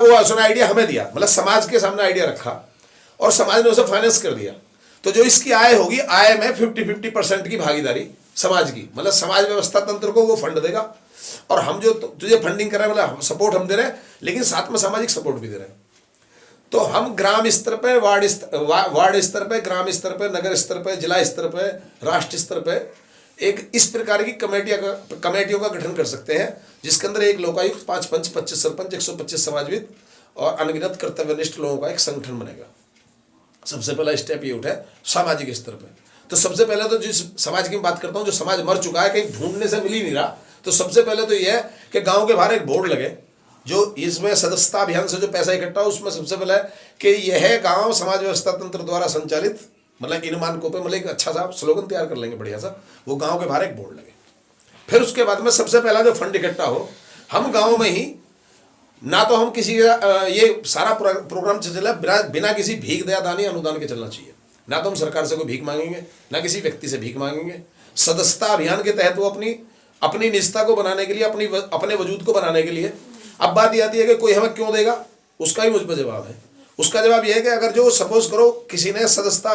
वो उसने आइडिया हमें दिया, मतलब समाज के सामने आइडिया रखा और समाज ने उसे फाइनेंस कर दिया। तो जो इसकी आय होगी, आय में 50-50% की भागीदारी समाज की, मतलब समाज व्यवस्था तंत्र को वो फंड देगा और हम जो तुझे फंडिंग कर रहे हैं, मतलब सपोर्ट हम दे रहे हैं, लेकिन साथ में सामाजिक सपोर्ट भी दे रहे हैं। तो हम ग्राम स्तर पे, वार्ड स्तर पे, ग्राम स्तर पे, नगर स्तर पे, जिला स्तर पे, राष्ट्र स्तर पे एक इस प्रकार की कमेटियों का गठन कर सकते हैं, जिसके अंदर एक लोकायुक्त, 5 पंच, 25 सरपंच, 125 समाजविद और अनगिनत कर्तव्यनिष्ठ लोगों का एक संगठन बनेगा। सबसे पहला स्टेप ये उठा सामाजिक स्तर पे। तो सबसे पहले तो जिस समाज की बात करता हूँ, जो समाज मर चुका है, कहीं ढूंढने से मिल ही नहीं रहा, तो सबसे पहले तो यह है कि गांव के बाहर एक बोर्ड लगे, जो इसमें सदस्यता अभियान से जो पैसा इकट्ठा हो, उसमें सबसे पहले कि यह गांव समाज व्यवस्था तंत्र द्वारा संचालित, मतलब इन मानकों पे, मतलब एक अच्छा सा स्लोगन तैयार कर लेंगे बढ़िया सा, वो गांव के बाहर एक बोर्ड लगे। फिर उसके बाद में सबसे पहला जो फंड इकट्ठा हो, हम गांव में ही, ना तो हम किसी ये सारा प्रोग्राम चला बिना किसी भीख दया दानी अनुदान के चलना चाहिए। ना तो हम सरकार से कोई भीख मांगेंगे, ना किसी व्यक्ति से भीख मांगेंगे। सदस्यता अभियान के तहत वो अपनी निष्ठा को बनाने के लिए, अपने वजूद को बनाने के लिए। अब बात ये आती है कि कोई हमें क्यों देगा, उसका ही मुझ पर जवाब है। उसका जवाब यह है कि अगर जो सपोज करो किसी ने सदस्यता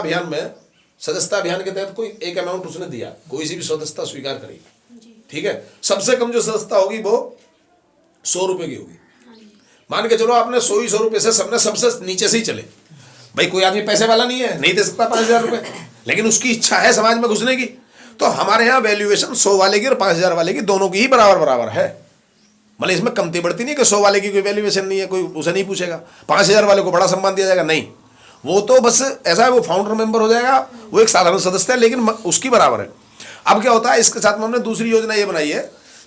अभियान के तहत कोई एक अमाउंट उसने दिया, कोई सी भी सदस्यता स्वीकार करी, ठीक है, सबसे कम जो सदस्यता होगी वो 100 रुपए की होगी। मान के चलो आपने 100 रुपए से सबसे नीचे से ही चले, भाई कोई आदमी पैसे वाला नहीं है, नहीं दे सकता 5000 रुपए, लेकिन उसकी इच्छा है समाज में घुसने की, तो हमारे यहाँ वैल्यूएशन 100 वाले की और 5000 वाले की दोनों की ही बराबर है। मतलब इसमें कमती बढ़ती नहीं कि 100 वाले की कोई वैल्यूएशन नहीं है, कोई उसे नहीं पूछेगा। 5000 वाले को बड़ा सम्मान दिया जाएगा, नहीं, वो तो बस ऐसा है, वो फाउंडर मेंबर हो जाएगा, वो एक साधारण सदस्य है, लेकिन उसकी बराबर है। अब क्या होता है, इसके साथ में हमने दूसरी योजना ये बनाई है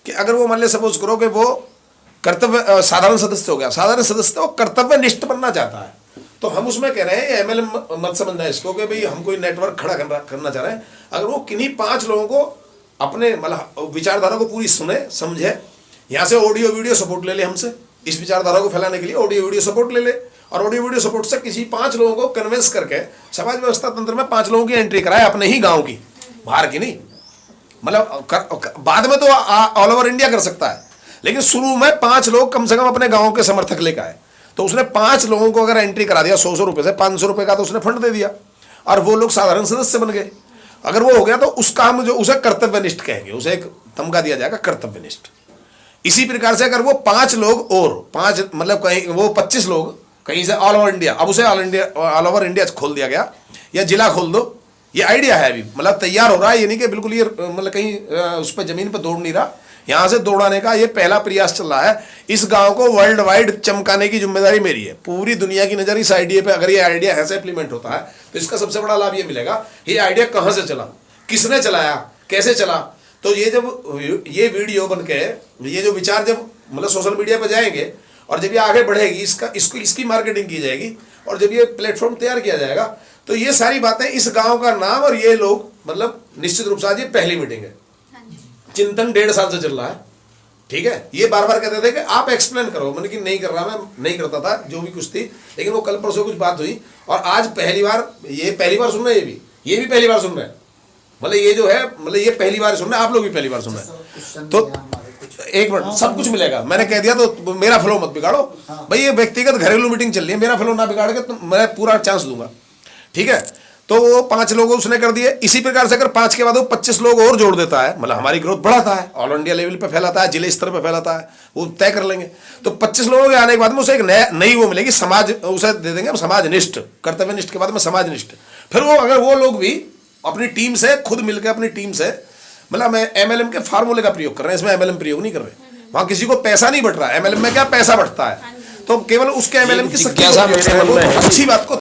कि अगर वो मान ले सपोज करो कि वो कर्तव्य साधारण सदस्य हो गया, साधारण सदस्य वो कर्तव्यनिष्ठ बनना चाहता है, तो हम उसमें कह रहे हैं एमएलएम मत समझना इसको कि भाई हम कोई नेटवर्क खड़ा करना चाह रहे हैं। अगर वो किन्हीं 5 लोगों को अपने मतलब विचारधारा को पूरी सुने समझे, यहाँ से ऑडियो वीडियो सपोर्ट ले ले हमसे, इस विचारधारा को फैलाने के लिए ऑडियो वीडियो सपोर्ट ले ले, और ऑडियो वीडियो सपोर्ट से किसी 5 लोगों को कन्विंस करके समाज व्यवस्था तंत्र में 5 लोगों की एंट्री कराए, अपने ही गाँव की, बाहर की नहीं। मतलब बाद में तो ऑल ओवर इंडिया कर सकता है, लेकिन शुरू में 5 लोग कम से कम अपने गांव के समर्थक लेकर आए, तो उसने 5 लोगों को अगर एंट्री करा दिया 100 रुपए से, 500 रुपए का तो उसने फंड दे दिया और वो लोग साधारण सदस्य बन गए। अगर वो हो गया तो उसका हम जो उसे कर्तव्यनिष्ठ कहेंगे, उसे एक तमगा दिया जाएगा कर्तव्यनिष्ठ। इसी प्रकार से अगर वो 5 लोग और 5 मतलब कहीं वो 25 लोग कहीं से ऑल ओवर इंडिया, अब उसे ऑल ओवर इंडिया खोल दिया गया या जिला खोल दो, ये आइडिया है अभी, मतलब तैयार हो रहा है, ये नहीं कि बिल्कुल ये मतलब कहीं उस पर जमीन पर दौड़ नहीं रहा, यहाँ से दौड़ाने का ये पहला प्रयास चल रहा है। इस गांव को वर्ल्ड वाइड चमकाने की जिम्मेदारी मेरी है। पूरी दुनिया की नजर इस आइडिया पे, अगर ये आइडिया ऐसे इंप्लीमेंट होता है तो इसका सबसे बड़ा लाभ ये मिलेगा, ये आइडिया कहाँ से चला, किसने चलाया, कैसे चला। तो ये जब ये वीडियो बनके, ये जो विचार जब मतलब सोशल मीडिया पर जाएंगे और जब ये आगे बढ़ेगी, इसकी मार्केटिंग की जाएगी और जब ये प्लेटफॉर्म तैयार किया जाएगा, तो ये सारी बातें, इस गाँव का नाम और ये लोग, मतलब निश्चित रूप से आज ये पहली मीटिंग है, चिंतन 1.5 साल से चल रहा है, ठीक है। ये बार बार कहते थे कि आप एक्सप्लेन करो, मैंने कि नहीं कर रहा, मैं नहीं करता था जो भी कुछ थी, लेकिन वो कल परसों कुछ बात हुई और आज पहली बार सुन रहे हैं, ये भी पहली बार सुन रहे हैं, मतलब ये जो है, मतलब ये पहली बार सुन रहे हैं, आप लोग भी पहली बार सुन रहे हैं। तो एक मिनट, सब कुछ मिलेगा, मैंने कह दिया, तो मेरा फ्लो मत बिगाड़ो भाई, ये व्यक्तिगत घरेलू मीटिंग चल रही है, मेरा फ्लो ना बिगाड़ के तो मैं पूरा चांस दूंगा, ठीक है। तो वो 5 लोग उसने कर दिए। इसी प्रकार से अगर 5 के बाद वो 25 लोग और जोड़ देता है, मतलब हमारी ग्रोथ बढ़ाता है, ऑल इंडिया लेवल पे फैलाता है, जिले स्तर पे फैलाता है, वो तय कर लेंगे। तो 25 लोगों के आने के बाद में उसे एक नई वो मिलेगी, समाज, उसे दे देंगे समाजनिष्ठ, कर्तव्यनिष्ठ के बाद में समाजनिष्ठ। फिर वो अगर वो लोग भी अपनी टीम से खुद मिलकर अपनी टीम से, मतलब मैं एमएलएम के फार्मूले का प्रयोग कर रहे हैं, इसमें एमएलएम प्रयोग नहीं कर रहे, वहां किसी को पैसा नहीं बढ़ रहा है, एमएलएम में क्या पैसा बढ़ता है, तो केवल उसके एमएलएम की अच्छी बात को